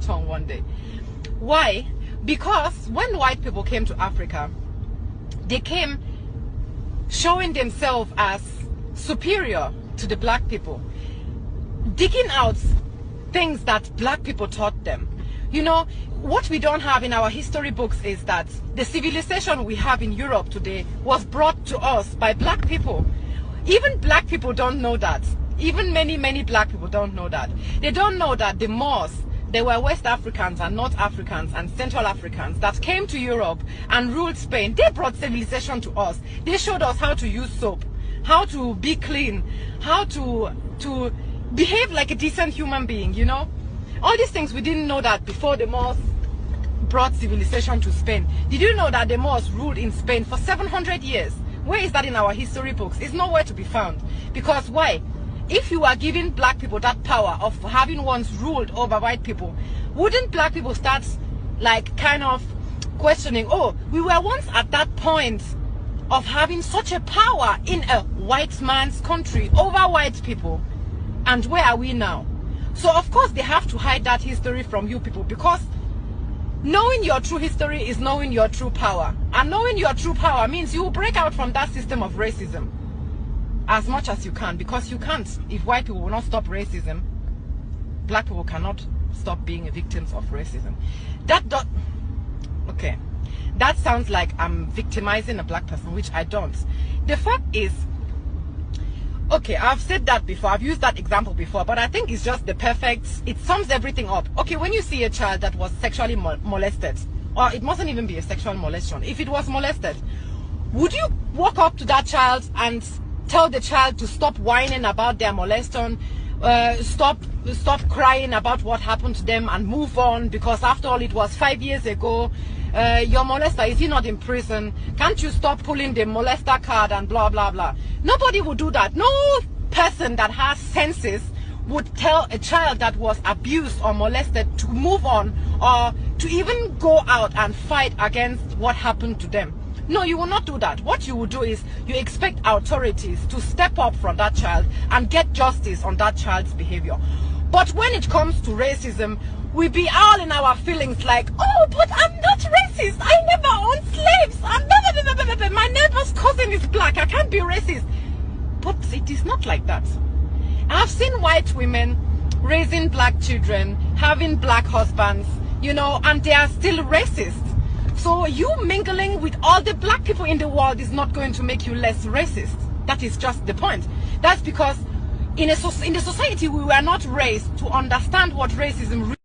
tongue one day. Why? Because when white people came to Africa, they came showing themselves as superior to the black people, digging out things that black people taught them. You know, what we don't have in our history books is that the civilization we have in Europe today was brought to us by black people. Even black people don't know that. Even many black people don't know that. They don't know that the Moors, they were West Africans and North Africans and Central Africans that came to Europe and ruled Spain. They brought civilization to us. They showed us how to use soap, how to be clean, how to behave like a decent human being, you know. All these things we didn't know that before the Moors brought civilization to Spain. Did you know that the Moors ruled in Spain for 700 years? Where is that in our history books? It's nowhere to be found. Because why? If you are giving black people that power of having once ruled over white people, wouldn't black people start like kind of questioning, oh, we were once at that point of having such a power in a white man's country over white people, and where are we now? So of course they have to hide that history from you people, because knowing your true history is knowing your true power. And knowing your true power means you will break out from that system of racism as much as you can, because you can't. If white people will not stop racism, black people cannot stop being victims of racism. Okay, that sounds like I'm victimizing a black person, which I don't. The fact is, okay, I've said that before, I've used that example before, but I think it's just the perfect, it sums everything up. Okay, when you see a child that was sexually molested, or it mustn't even be a sexual molestation, if it was molested, would you walk up to that child and tell the child to stop whining about their molestation, stop crying about what happened to them and move on, because after all it was 5 years ago, your molester, is he not in prison? Can't you stop pulling the molester card and blah blah blah? Nobody would do that. No person that has senses would tell a child that was abused or molested to move on, or to even go out and fight against what happened to them. No, you will not do that. What you will do is you expect authorities to step up from that child and get justice on that child's behavior. But when it comes to racism, we be all in our feelings like, oh, but I'm not racist. I never owned slaves. My neighbor's cousin is black. I can't be racist. But it is not like that. I've seen white women raising black children, having black husbands, you know, and they are still racist. So you mingling with all the black people in the world is not going to make you less racist. That is just the point. That's because in the society we were not raised to understand what racism really